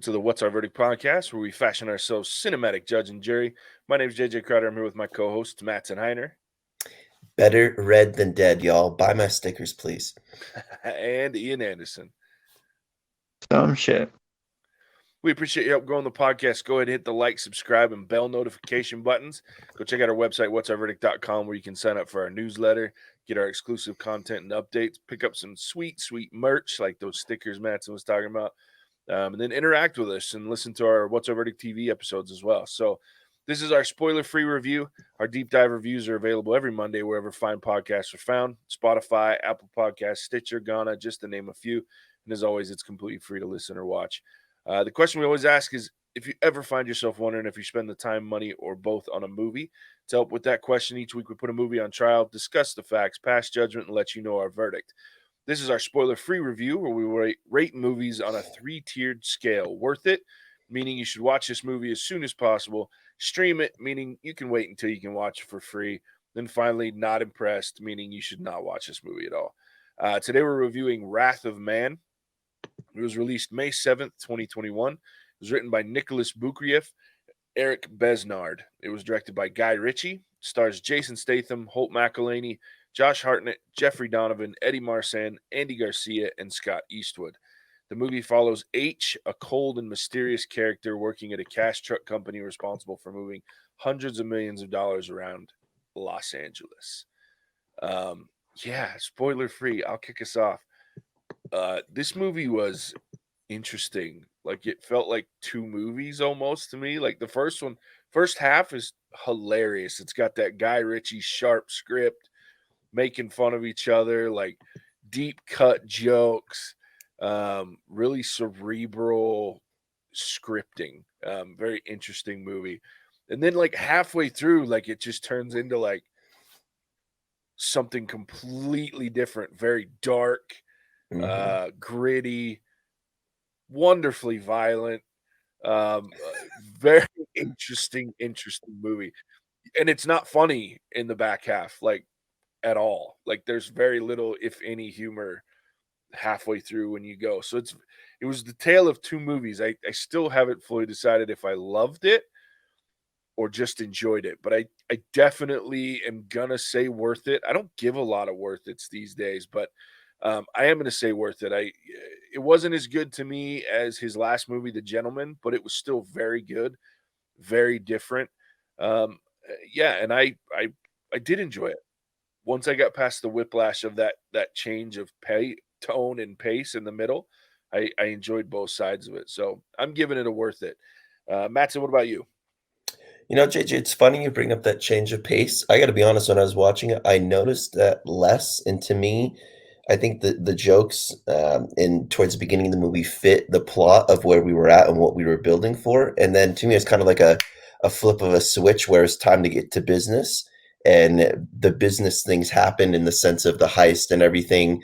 Welcome to the What's Our Verdict podcast, where we fashion ourselves cinematic judge and jury. My name is JJ Crowder. I'm here with my co-host, Mattson Heiner. Better red than dead, y'all. Buy my stickers, please. And Ian Anderson. Some shit. We appreciate your help growing the podcast. Go ahead and hit the like, subscribe, and bell notification buttons. Go check out our website, whatsourverdict.com, where you can sign up for our newsletter, get our exclusive content and updates, pick up some sweet, sweet merch like those stickers Mattson was talking about. And then interact with us and listen to our What's Our Verdict TV episodes as well. So this is our spoiler-free review. Our deep dive reviews are available every Monday wherever fine podcasts are found. Spotify, Apple Podcasts, Stitcher, Ghana, just to name a few. And as always, it's completely free to listen or watch. The question we always ask is, if you ever find yourself wondering if you spend the time, money, or both on a movie, to help with that question, each week we put a movie on trial, discuss the facts, pass judgment, and let you know our verdict. This is our spoiler-free review where we rate movies on a 3-tiered scale. Worth it, meaning you should watch this movie as soon as possible. Stream it, meaning you can wait until you can watch it for free. Then finally, not impressed, meaning you should not watch this movie at all. Today we're reviewing Wrath of Man. It was released May 7th, 2021. It was written by Nicholas Boukrieff, Eric Besnard. It was directed by Guy Ritchie. Stars Jason Statham, Holt McElhaney, Josh Hartnett, Jeffrey Donovan, Eddie Marsan, Andy Garcia, and Scott Eastwood. The movie follows H, a cold and mysterious character working at a cash truck company responsible for moving hundreds of millions of dollars around Los Angeles. Spoiler free. I'll kick us off. This movie was interesting. Like, it felt like two movies almost to me. Like, the first half is hilarious. It's got that Guy Ritchie sharp script, making fun of each other, like deep cut jokes, really cerebral scripting. Very interesting movie. And then like halfway through, like it just turns into like something completely different, very dark, gritty, wonderfully violent, very interesting movie. And it's not funny in the back half, like at all. Like there's very little, if any, humor halfway through when you go. So it was the tale of two movies. I still haven't fully decided if I loved it or just enjoyed it, but I definitely am gonna say worth it. I don't give a lot of worth it's these days, but I am gonna say worth it. It wasn't as good to me as his last movie, The Gentleman, but it was still very good, very different. And I did enjoy it. Once I got past the whiplash of that change of tone and pace in the middle, I enjoyed both sides of it. So I'm giving it a worth it. Mattson, what about you? You know, JJ, it's funny you bring up that change of pace. I got to be honest, when I was watching it, I noticed that less. And to me, I think the jokes in towards the beginning of the movie fit the plot of where we were at and what we were building for. And then to me, it's kind of like a flip of a switch where it's time to get to business. And the business things happen in the sense of the heist and everything.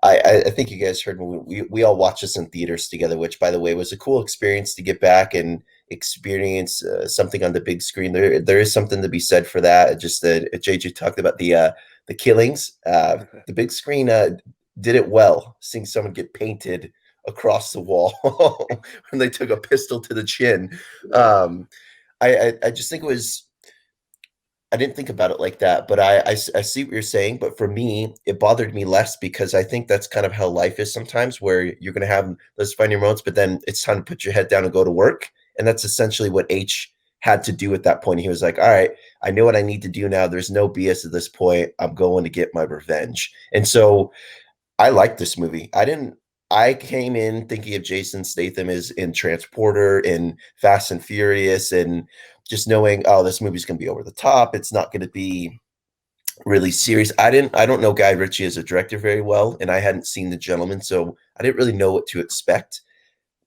I think you guys heard when we all watched this in theaters together, which, by the way, was a cool experience to get back and experience something on the big screen. There is something to be said for that. Just that JJ talked about the killings. The big screen did it well. Seeing someone get painted across the wall when they took a pistol to the chin. I just think it was. I didn't think about it like that, but I see what you're saying. But for me, it bothered me less because I think that's kind of how life is sometimes, where you're going to have those funny moments, but then it's time to put your head down and go to work. And that's essentially what H had to do at that point. He was like, all right, I know what I need to do now. There's no BS at this point. I'm going to get my revenge. And so I liked this movie. I came in thinking of Jason Statham as in Transporter and Fast and Furious, and just knowing, oh, this movie's going to be over the top. It's not going to be really serious. I don't know Guy Ritchie as a director very well, and I hadn't seen The Gentleman, so I didn't really know what to expect.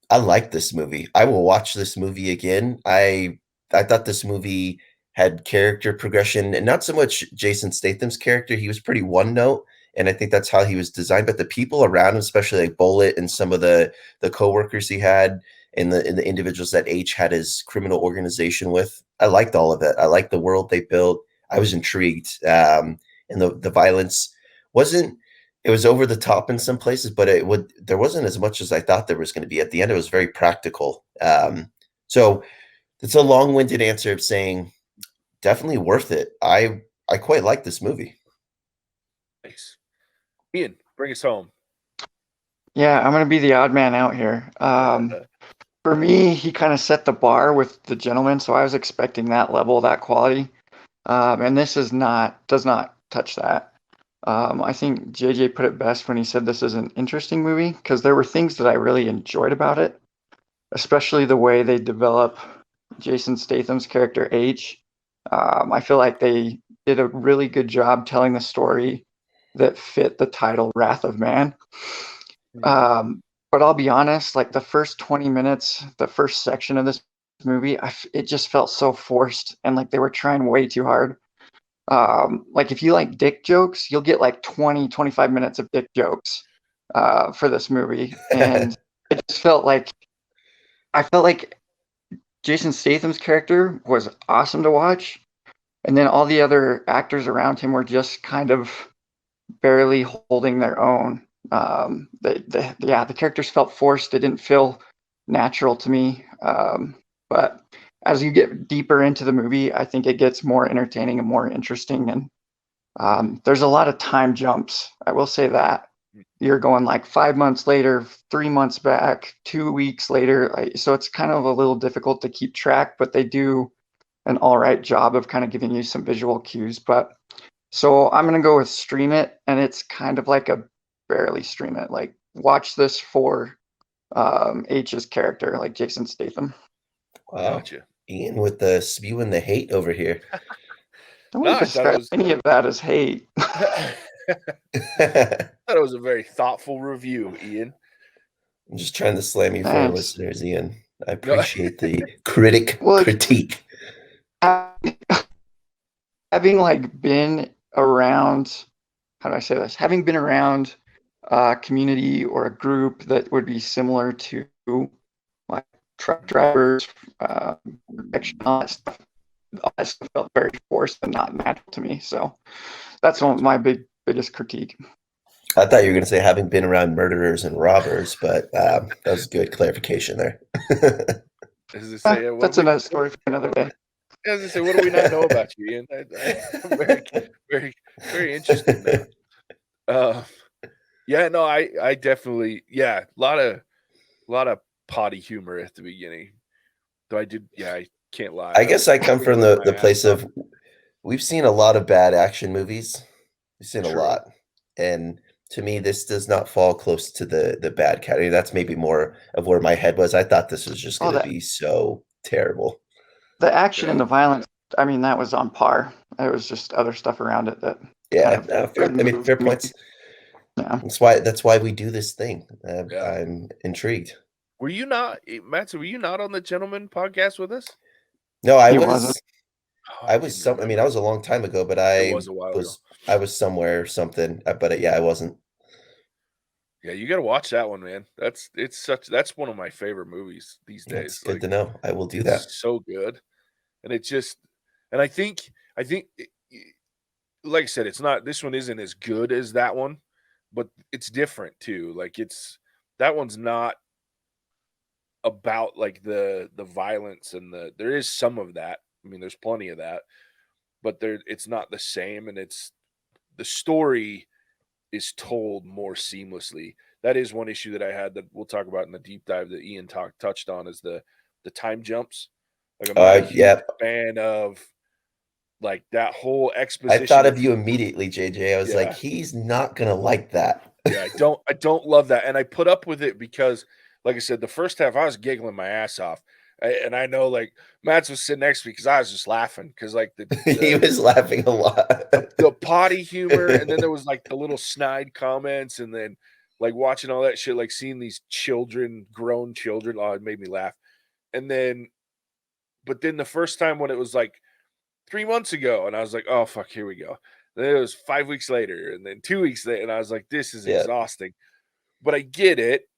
I like this movie. I will watch this movie again. I thought this movie had character progression, and not so much Jason Statham's character. He was pretty one note, and I think that's how he was designed. But the people around him, especially like Bullet and some of the coworkers he had, and the individuals that H had his criminal organization with, I liked all of it. I liked the world they built. I was intrigued, and the violence wasn't It was over the top in some places, but there wasn't as much as I thought there was going to be. At the end, it was very practical. So it's a long-winded answer of saying definitely worth it. I quite like this movie. Nice. Ian, bring us home. Yeah, I'm gonna be the odd man out here. For me, he kind of set the bar with The Gentleman, so I was expecting that level, that quality. And this does not touch that. I think JJ put it best when he said this is an interesting movie because there were things that I really enjoyed about it, especially the way they develop Jason Statham's character H. I feel like they did a really good job telling the story that fit the title Wrath of Man. But I'll be honest, like the first 20 minutes, the first section of this movie, it just felt so forced and like they were trying way too hard. Like if you like dick jokes, you'll get like 20-25 minutes of dick jokes for this movie. And it just felt like I felt like Jason Statham's character was awesome to watch. And then all the other actors around him were just kind of barely holding their own. The characters felt forced. It didn't feel natural to me. But as you get deeper into the movie, I think it gets more entertaining and more interesting. And there's a lot of time jumps. I will say that. You're going like 5 months later, 3 months back, 2 weeks later. So it's kind of a little difficult to keep track, but they do an all right job of kind of giving you some visual cues. But so I'm going to go with stream it. And it's kind of like a barely stream it. Like watch this for H's character, like Jason Statham. Wow. Gotcha. Ian with the spewing the hate over here. Don't describe any of that as hate. I thought it was a very thoughtful review, Ian. I'm just trying to slam you for our Thanks. listeners, Ian. I appreciate the critique. Having like been around, how do I say this? Having been around a community or a group that would be similar to like truck drivers, all that stuff felt very forced and not natural to me. So that's one of my biggest critique. I thought you were going to say having been around murderers and robbers, but that was good clarification there. That's another story for another day. As I say, what do we not know about you, Ian? I'm very, very, very interested now. I definitely, a lot of potty humor at the beginning. Though I can't lie. I guess I come from the place of we've seen a lot of bad action movies. We've seen a lot, and to me, this does not fall close to the bad category. That's maybe more of where my head was. I thought this was just going to be so terrible. The action and the violence, I mean, that was on par. There was just other stuff around it that. Fair points. Yeah, that's why we do this thing. I'm intrigued. Were you not, Matt? Were you not on the Gentleman podcast with us? No, I was. I was I mean, that was a long time ago, but I was a while ago. I was somewhere or something, but I wasn't. Yeah, you got to watch that one, man. That's one of my favorite movies these days. It's good to know. I will do that. So good, and I think, like I said, this one isn't as good as that one, but it's different too. Like that one's not about like the violence and there is some of that. I mean, there's plenty of that, but it's not the same, and the story is told more seamlessly. That is one issue that I had that we'll talk about in the deep dive that Ian touched on is the time jumps. Like I'm not a huge fan of like that whole exposition. I thought of you immediately, JJ. I was like, he's not gonna like that. Yeah, I don't love that, and I put up with it because, like I said, the first half I was giggling my ass off. And I know, like, Matt's was sitting next to me because I was just laughing because, like, he was laughing a lot. The potty humor, and then there was like the little snide comments, and then like watching all that shit, like seeing these grown children. Oh, it made me laugh. And then, but then the first time when it was like 3 months ago, and I was like, oh fuck, here we go. Then it was 5 weeks later, and then 2 weeks later, and I was like, this is exhausting. But I get it.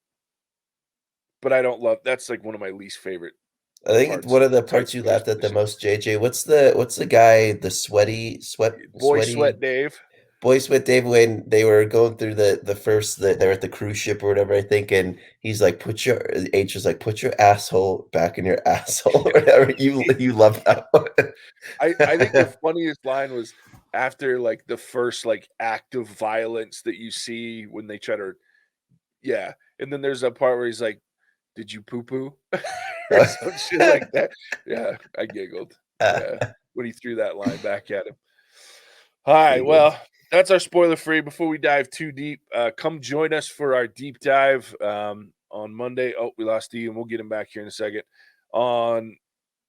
But I don't love. That's like one of my least favorite. I think one of the parts you laughed at the most, JJ. What's the guy? The sweat Dave. Boys with Dave when they were going through the first they're at the cruise ship or whatever, I think, and he's like, H is like, put your asshole back in your asshole or whatever. You love that one. I think the funniest line was after like the first like act of violence that you see when they try to, yeah, and then there's a part where he's like, "Did you poo poo?" or some shit like that. Yeah, I giggled. Yeah, when he threw that line back at him. All right, Pretty good. well, that's our spoiler free. Before we dive too deep, come join us for our deep dive on Monday. Oh, we lost Ian. We'll get him back here in a second. On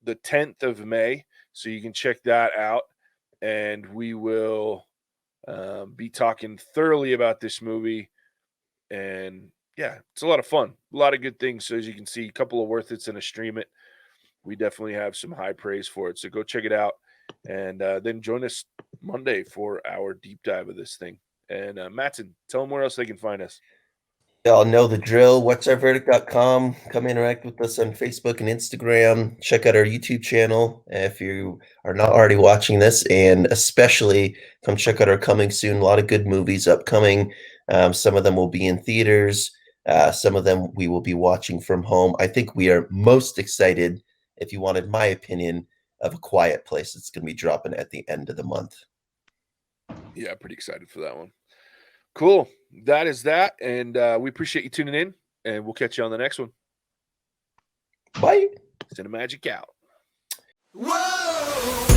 the 10th of May. So you can check that out. And we will be talking thoroughly about this movie. And yeah, it's a lot of fun. A lot of good things. So as you can see, a couple of worth it's and a stream it. We definitely have some high praise for it. So go check it out. And then join us Monday for our deep dive of this thing. And Matson, tell them where else they can find us. Y'all know the drill. What'sOurVerdict.com. Come interact with us on Facebook and Instagram. Check out our YouTube channel if you are not already watching this, and especially come check out our coming soon. A lot of good movies upcoming. Some of them will be in theaters. Some of them we will be watching from home. I think we are most excited, if you wanted my opinion, of A Quiet Place. It's going to be dropping at the end of the month. Yeah, pretty excited for that one. Cool. That is that. And we appreciate you tuning in. And we'll catch you on the next one. Bye. Cinemagic out. Whoa!